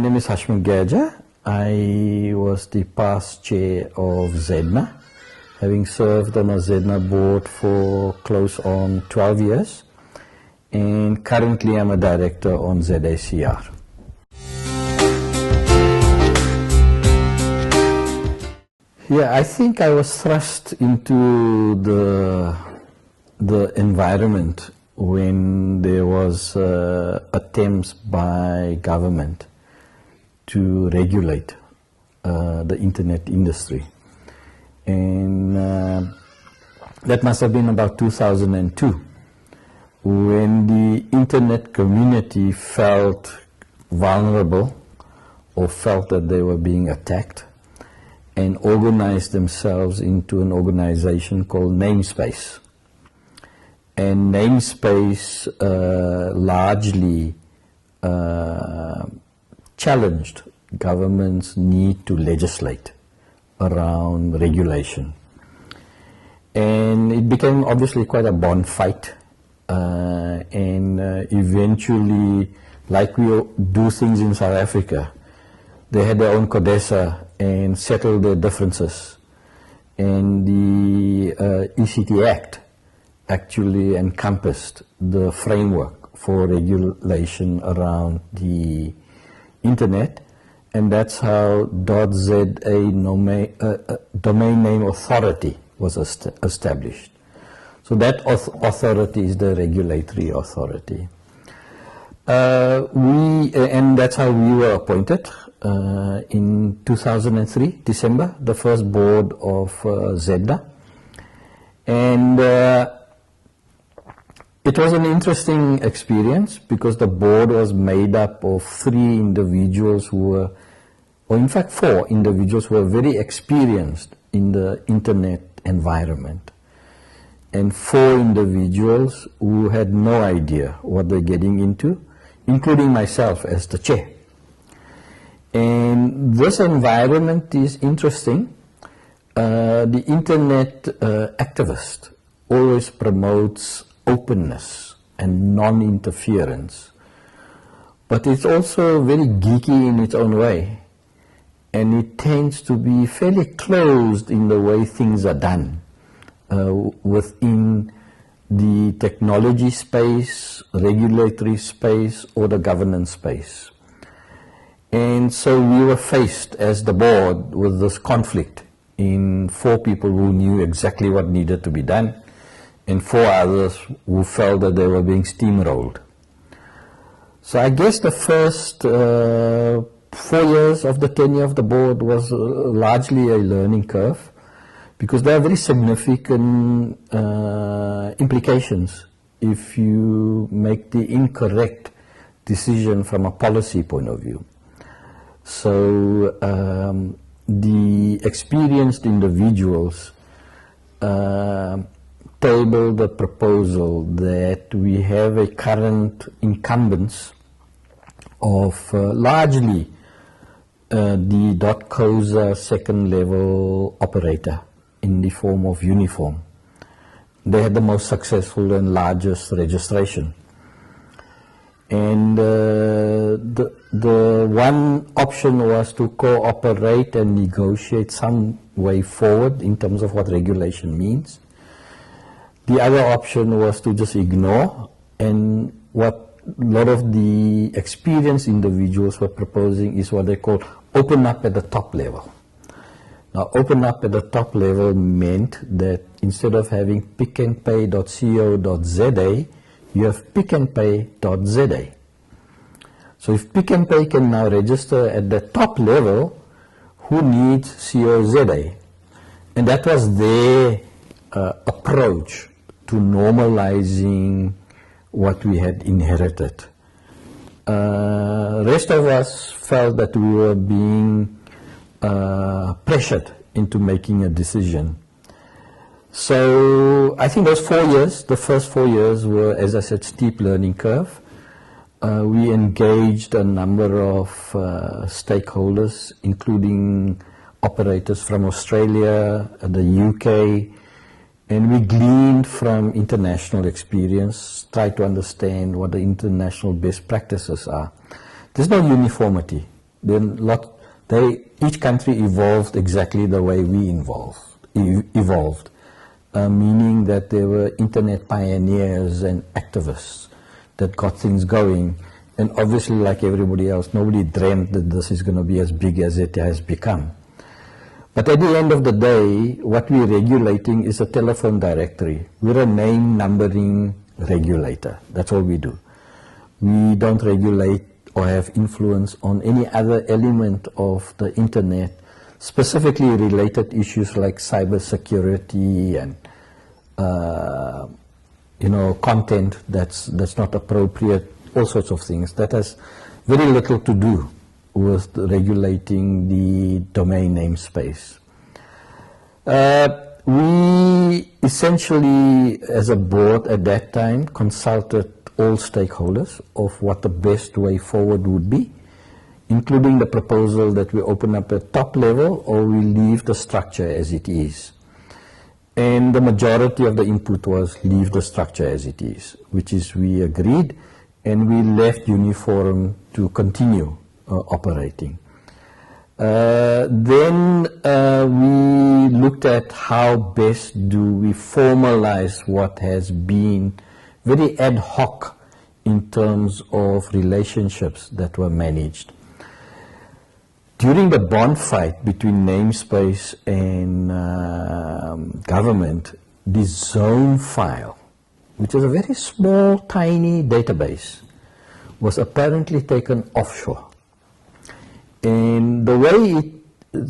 name is Hasmukh Gajjar. I was the past chair of ZACR, having served on a ZACR board for close on 12 years, and currently I'm a director on ZACR. Yeah, I think I was thrust into the environment when there was attempts by government to regulate the internet industry. And that must have been about 2002, when the internet community felt vulnerable or felt that they were being attacked, and organized themselves into an organization called Namespace. And Namespace largely challenged government's need to legislate around regulation. And it became obviously quite a bond fight, and eventually, like we do things in South Africa, they had their own CODESA and settled their differences. And the ECT Act actually encompassed the framework for regulation around the internet, and that's how .za domain name authority was established. So that authority is the regulatory authority. And that's how we were appointed in 2003, December, the first board of ZACR. And it was an interesting experience because the board was made up of 3 individuals who were, or in fact 4 individuals who were very experienced in the internet environment, and 4 individuals who had no idea what they're getting into, including myself as the chair. And this environment is interesting. The internet activist always promotes openness and non-interference, but it's also very geeky in its own way, and it tends to be fairly closed in the way things are done within the technology space, regulatory space, or the governance space. And so we were faced as the board with this conflict in 4 people who knew exactly what needed to be done, and 4 others who felt that they were being steamrolled. So I guess the first 4 years of the tenure of the board was largely a learning curve, because there are very significant implications if you make the incorrect decision from a policy point of view. So the experienced individuals tabled the proposal that we have a current incumbents of largely the .COSA second level operator in the form of Uniform. They had the most successful and largest registration. And the one option was to cooperate and negotiate some way forward in terms of what regulation means. The other option was to just ignore, and what a lot of the experienced individuals were proposing is what they call open up at the top level. Now, open up at the top level meant that instead of having pickandpay.co.za, you have pickandpay.za. So if Pick n Pay can now register at the top level, who needs COZA? And that was their approach to normalizing what we had inherited. Rest of us felt that we were being pressured into making a decision. So I think those 4 years, the first 4 years were, as I said, steep learning curve. We engaged a number of stakeholders, including operators from Australia, the UK, and we gleaned from international experience, tried to understand what the international best practices are. There's no uniformity Then each country evolved exactly the way we evolved, meaning that there were internet pioneers and activists that got things going. And obviously, like everybody else, nobody dreamt that this is going to be as big as it has become. But at the end of the day, what we're regulating is a telephone directory. We're a name numbering regulator. That's all we do. We don't regulate or have influence on any other element of the internet, specifically related issues like cybersecurity and content that's not appropriate, all sorts of things. That has very little to do with regulating the domain namespace. We essentially, as a board at that time, consulted all stakeholders of what the best way forward would be, including the proposal that we open up at top level or we leave the structure as it is. And the majority of the input was leave the structure as it is, which is we agreed, and we left Uniforum to continue operating. Then we looked at how best do we formalize what has been very ad hoc in terms of relationships that were managed. During the bond fight between namespace and government, the zone file, which is a very small, tiny database, was apparently taken offshore. And the way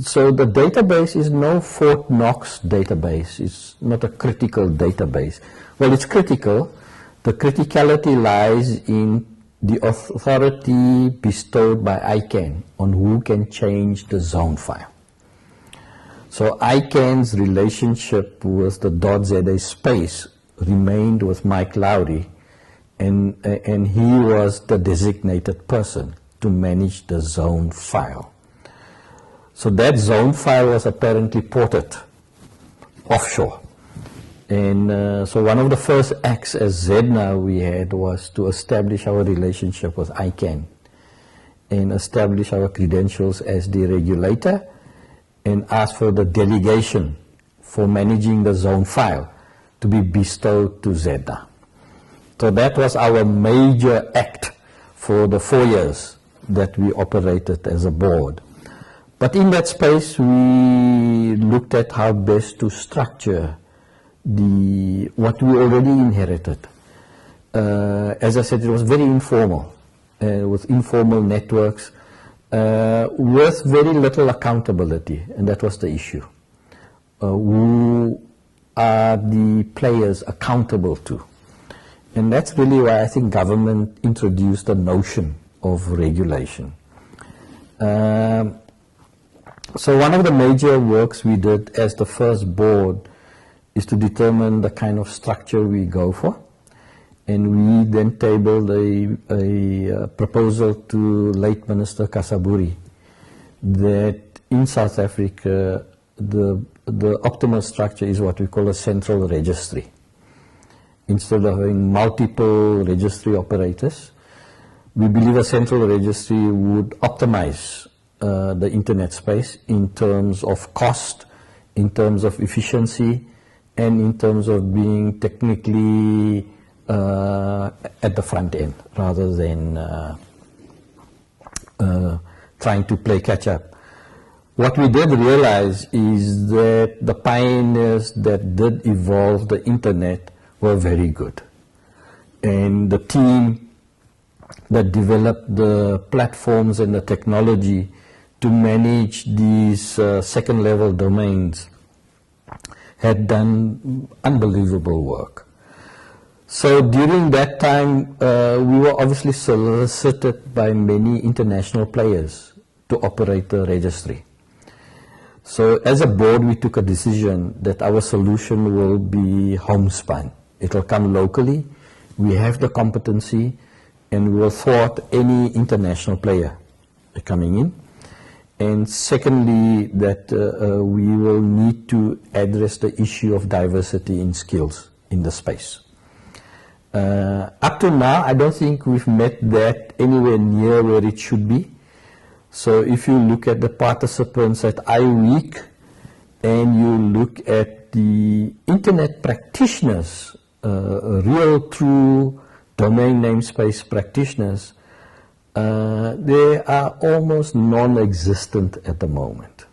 so the database is no Fort Knox database. It's not a critical database. Well, it's critical. The criticality lies in the authority bestowed by ICANN on who can change the zone file. So ICANN's relationship with the .za space remained with Mike Lowry, and he was the designated person to manage the zone file. So that zone file was apparently ported offshore. And so one of the first acts as ZACR we had was to establish our relationship with ICANN and establish our credentials as the regulator and ask for the delegation for managing the zone file to be bestowed to ZACR. So that was our major act for the 4 years that we operated as a board. But in that space, we looked at how best to structure what we already inherited. As I said, it was very informal, with informal networks, with very little accountability, and that was the issue. Who are the players accountable to? And that's really why I think government introduced the notion of regulation. So one of the major works we did as the first board is to determine the kind of structure we go for. And we then tabled a proposal to late Minister Kasaburi that in South Africa, the optimal structure is what we call a central registry. Instead of having multiple registry operators, we believe a central registry would optimize the internet space in terms of cost, in terms of efficiency, and in terms of being technically at the front end rather than trying to play catch up. What we did realize is that the pioneers that did evolve the internet were very good. And the team that developed the platforms and the technology to manage these second level domains had done unbelievable work. So during that time, we were obviously solicited by many international players to operate the registry. So as a board, we took a decision that our solution will be homespun. It will come locally. We have the competency, and we will thwart any international player coming in. And secondly, that we will need to address the issue of diversity in skills in the space. Up to now, I don't think we've met that anywhere near where it should be. So if you look at the participants at iWeek and you look at the internet practitioners, real true domain namespace practitioners, they are almost non-existent at the moment.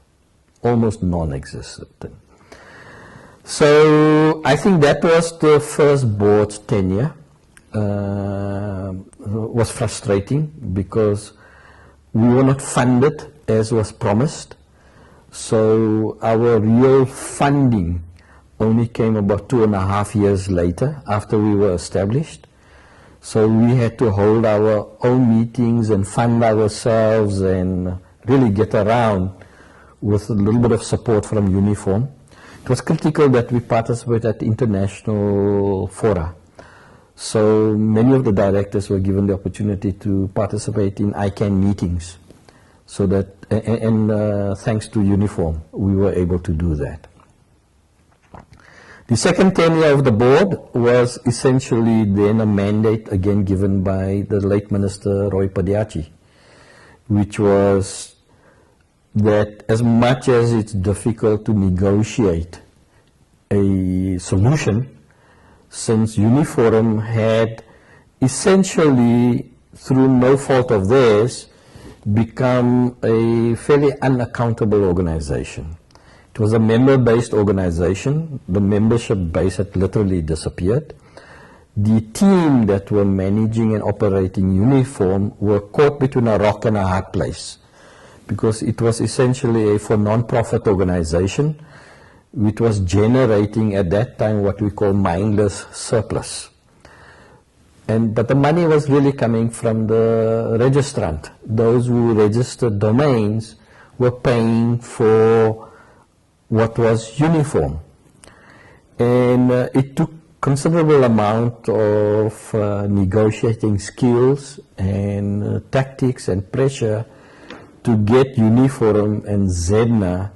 Almost non-existent. So I think that was the first board's tenure. Was frustrating because we were not funded as was promised. So our real funding only came about 2.5 years later after we were established. So we had to hold our own meetings and fund ourselves and really get around with a little bit of support from Uniform. It was critical that we participate at international fora. So many of the directors were given the opportunity to participate in ICANN meetings. So that, and thanks to Uniform, we were able to do that. The second tenure of the board was essentially then a mandate again given by the late Minister Roy Padiachi, which was that as much as it's difficult to negotiate a solution, since Uniforum had essentially, through no fault of theirs, become a fairly unaccountable organization. It was a member-based organization. The membership base had literally disappeared. The team that were managing and operating Uniform were caught between a rock and a hard place, because it was essentially a for non-profit organization which was generating at that time what we call mindless surplus. But the money was really coming from the registrant. Those who registered domains were paying for what was Uniform. And it took considerable amount of negotiating skills and tactics and pressure to get Uniforum and ZACR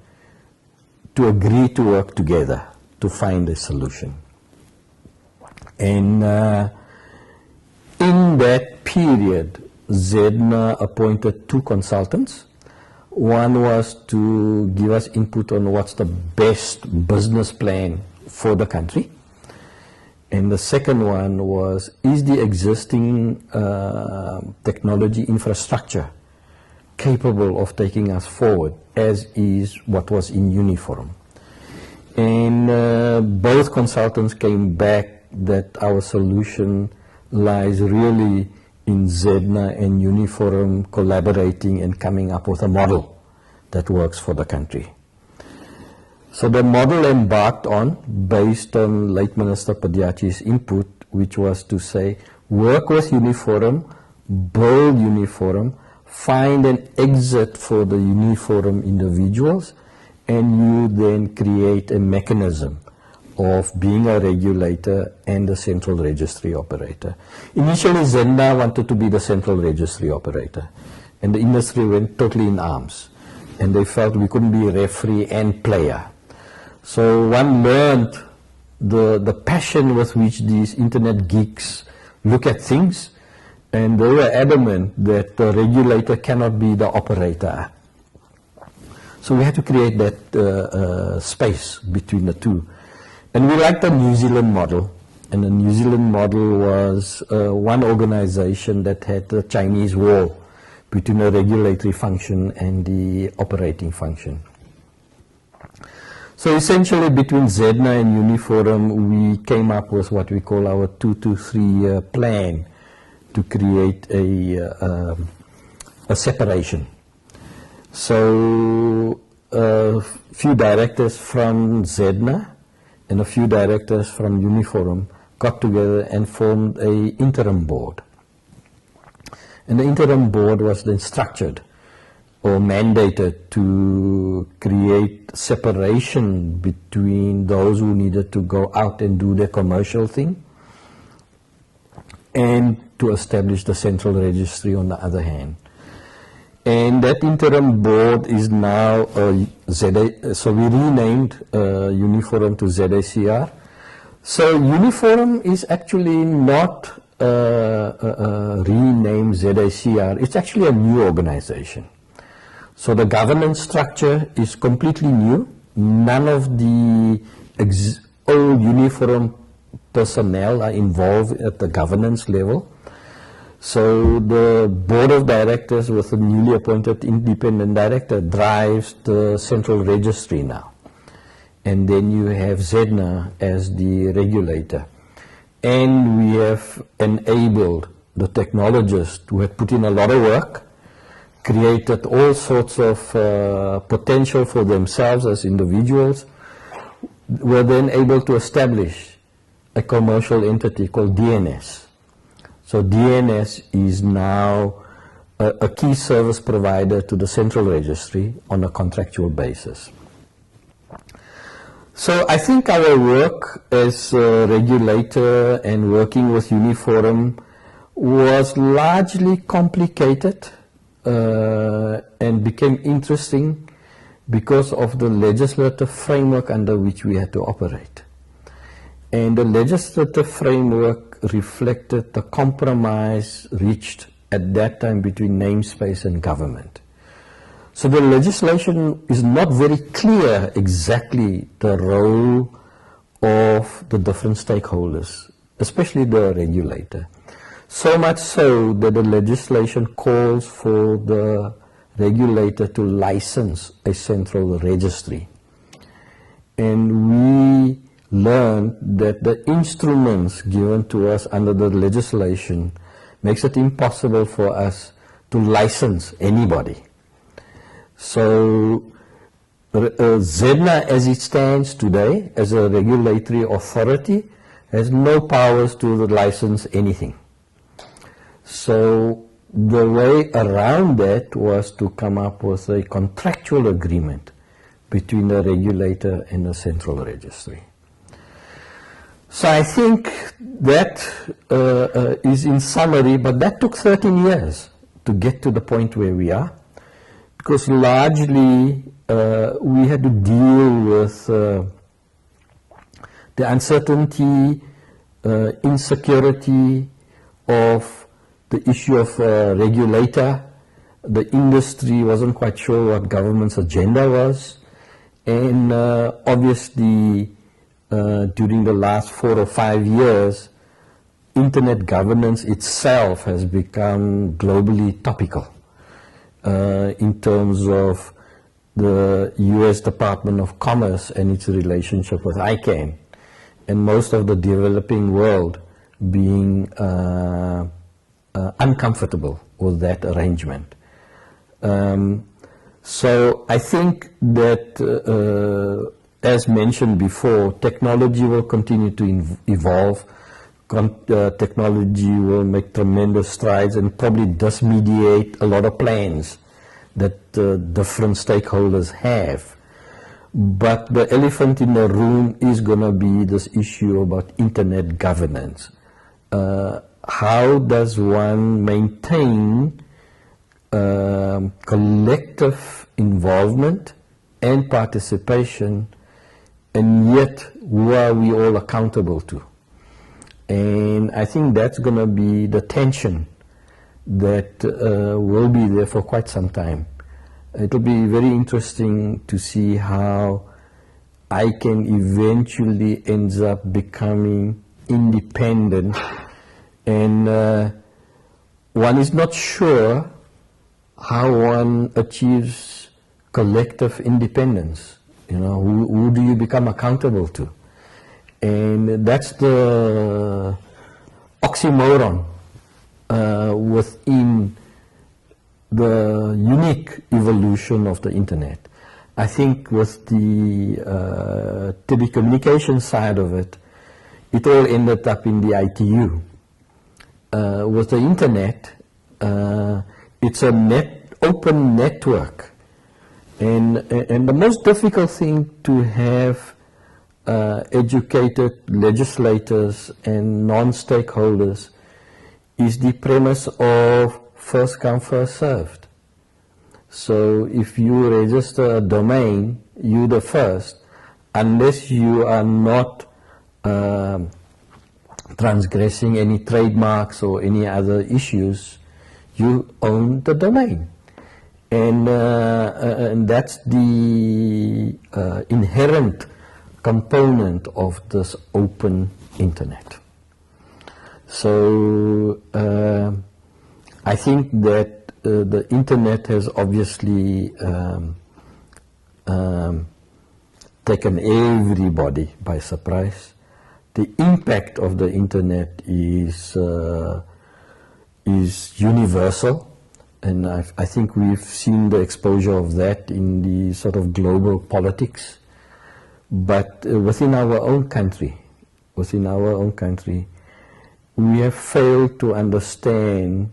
to agree to work together to find a solution. And in that period, ZACR appointed 2 consultants. One was to give us input on what's the best business plan for the country. And the second one was, is the existing technology infrastructure capable of taking us forward, as is what was in Uniforum. And both consultants came back that our solution lies really in ZACR and Uniforum collaborating and coming up with a model that works for the country. So the model embarked on, based on late Minister Padiachi's input, which was to say, work with Uniforum, build Uniforum, find an exit for the Uniforum individuals, and you then create a mechanism of being a regulator and a central registry operator. Initially, ZACR wanted to be the central registry operator, and the industry went totally in arms, and they felt we couldn't be referee and player. So one learned the passion with which these internet geeks look at things, and they were adamant that the regulator cannot be the operator. So we had to create that space between the two. And we liked the New Zealand model. And the New Zealand model was one organization that had the Chinese wall between the regulatory function and the operating function. So essentially between ZACR and Uniforum, we came up with what we call our 2 to 3 year plan to create a separation. So a few directors from ZACR and a few directors from Uniforum got together and formed an interim board. And the interim board was then structured or mandated to create separation between those who needed to go out and do their commercial thing and to establish the central registry on the other hand. And that interim board is now so we renamed Uniforum to ZACR. So Uniforum is actually not renamed ZACR, it's actually a new organization. So the governance structure is completely new. None of the old uniform personnel are involved at the governance level. So the board of directors with a newly appointed independent director drives the central registry now. And then you have ZACR as the regulator. And we have enabled the technologists who had put in a lot of work, created all sorts of potential for themselves as individuals, were then able to establish a commercial entity called DNS. So DNS is now a key service provider to the central registry on a contractual basis. So I think our work as a regulator and working with Uniforum was largely complicated and became interesting because of the legislative framework under which we had to operate. And the legislative framework reflected the compromise reached at that time between namespace and government. So the legislation is not very clear exactly the role of the different stakeholders, especially the regulator. So much so that the legislation calls for the regulator to license a central registry. And we learned that the instruments given to us under the legislation makes it impossible for us to license anybody. So ZACR as it stands today as a regulatory authority has no powers to license anything. So the way around that was to come up with a contractual agreement between the regulator and the central registry. So I think that is in summary, but that took 13 years to get to the point where we are, because largely we had to deal with the uncertainty, insecurity of the issue of regulator. The industry wasn't quite sure what government's agenda was, and obviously during the last 4 or 5 years, internet governance itself has become globally topical in terms of the US Department of Commerce and its relationship with ICANN, and most of the developing world being uncomfortable with that arrangement. So I think that as mentioned before, technology will continue to evolve. Technology will make tremendous strides and probably dismediate a lot of plans that different stakeholders have. But the elephant in the room is going to be this issue about internet governance. How does one maintain collective involvement and participation, and yet who are we all accountable to? And I think that's going to be the tension that will be there for quite some time. It will be very interesting to see how ICANN eventually ends up becoming independent, and one is not sure how one achieves collective independence. You know, who do you become accountable to? And that's the oxymoron within the unique evolution of the internet. I think with the telecommunication side of it, it all ended up in the ITU. With the internet, it's a open network. And the most difficult thing to have educated legislators and non-stakeholders is the premise of first come, first served. So if you register a domain, you're the first, unless you are not transgressing any trademarks or any other issues, you own the domain. And that's the inherent component of this open internet. So I think that the internet has obviously taken everybody by surprise. The impact of the internet is universal. And I think we've seen the exposure of that in the sort of global politics. But within our own country, we have failed to understand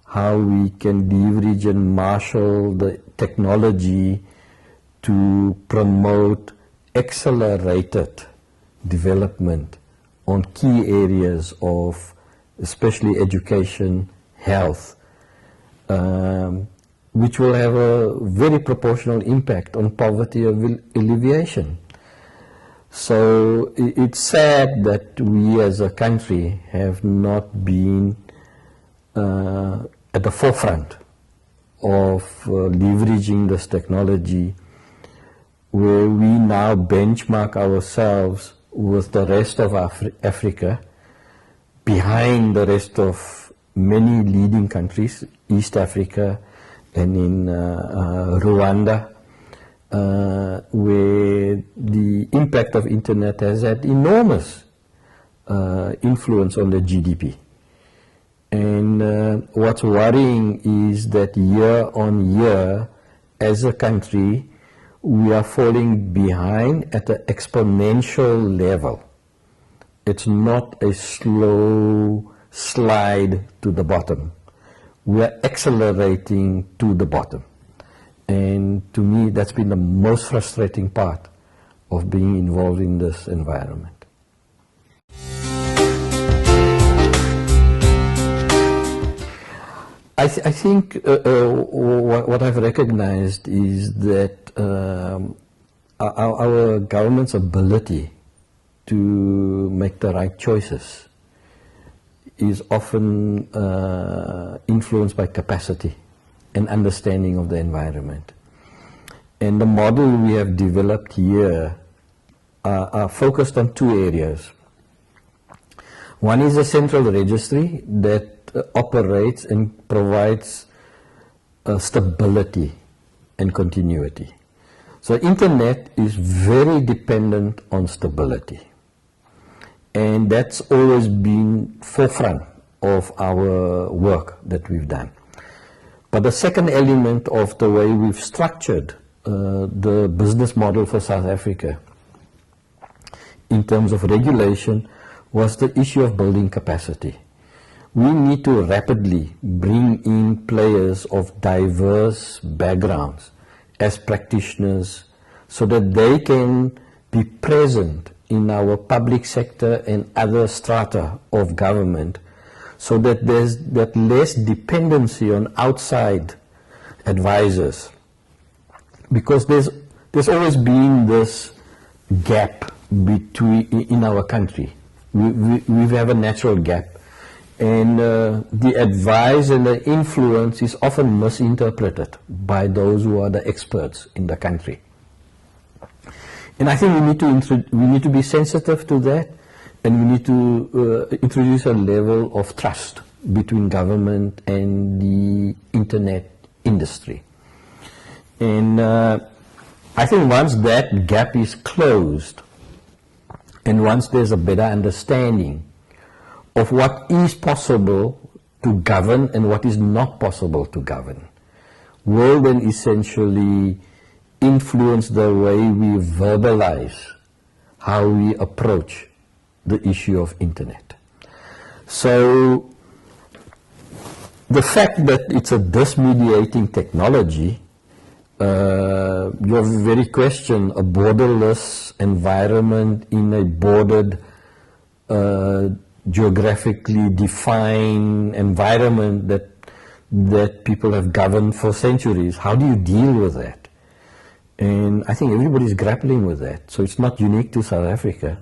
how we can leverage and marshal the technology to promote accelerated development on key areas of especially education, health, which will have a very proportional impact on poverty alleviation. So it's sad that we as a country have not been at the forefront of leveraging this technology, where we now benchmark ourselves with the rest of Africa, behind the rest of many leading countries, East Africa and in Rwanda, where the impact of internet has had enormous influence on the GDP. And what's worrying is that year on year, as a country, we are falling behind at an exponential level. It's not a slow slide to the bottom. We are accelerating to the bottom. And to me, that's been the most frustrating part of being involved in this environment. I think what I've recognized is that our government's ability to make the right choices is often influenced by capacity and understanding of the environment. And the model we have developed here are focused on two areas. One is a central registry that operates and provides stability and continuity. So internet is very dependent on stability. And that's always been forefront of our work that we've done. But the second element of the way we've structured the business model for South Africa in terms of regulation was the issue of building capacity. We need to rapidly bring in players of diverse backgrounds as practitioners so that they can be present in our public sector and other strata of government, so that there's that less dependency on outside advisors. Because there's always been this gap in our country. We have a natural gap. And the advice and the influence is often misinterpreted by those who are the experts in the country. And I think we need to be sensitive to that, and we need to introduce a level of trust between government and the internet industry. And I think once that gap is closed, and once there's a better understanding of what is possible to govern and what is not possible to govern, will then essentially influence the way we verbalize how we approach the issue of internet. So the fact that it's a dismediating technology, your very question, a borderless environment in a bordered geographically defined environment that people have governed for centuries. How do you deal with that? And I think everybody's grappling with that. So it's not unique to South Africa.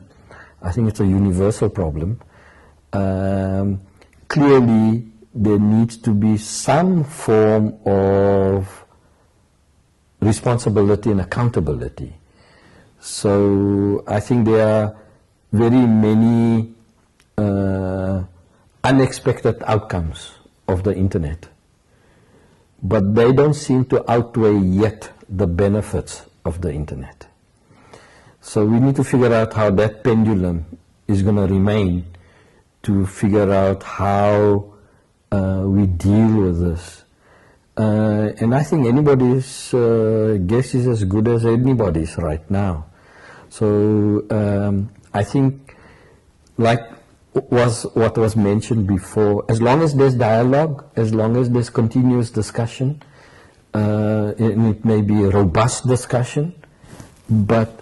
I think it's a universal problem. Clearly, there needs to be some form of responsibility and accountability. So I think there are very many unexpected outcomes of the internet, but they don't seem to outweigh yet the benefits of the internet. So we need to figure out how that pendulum is going to remain, to figure out how we deal with this. And I think anybody's guess is as good as anybody's right now. So I think, like what was mentioned before, as long as there's dialogue, as long as there's continuous discussion, and it may be a robust discussion, but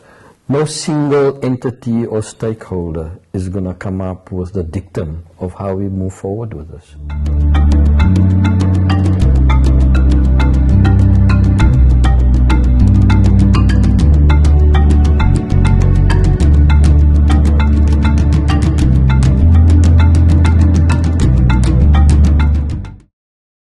no single entity or stakeholder is going to come up with the dictum of how we move forward with this.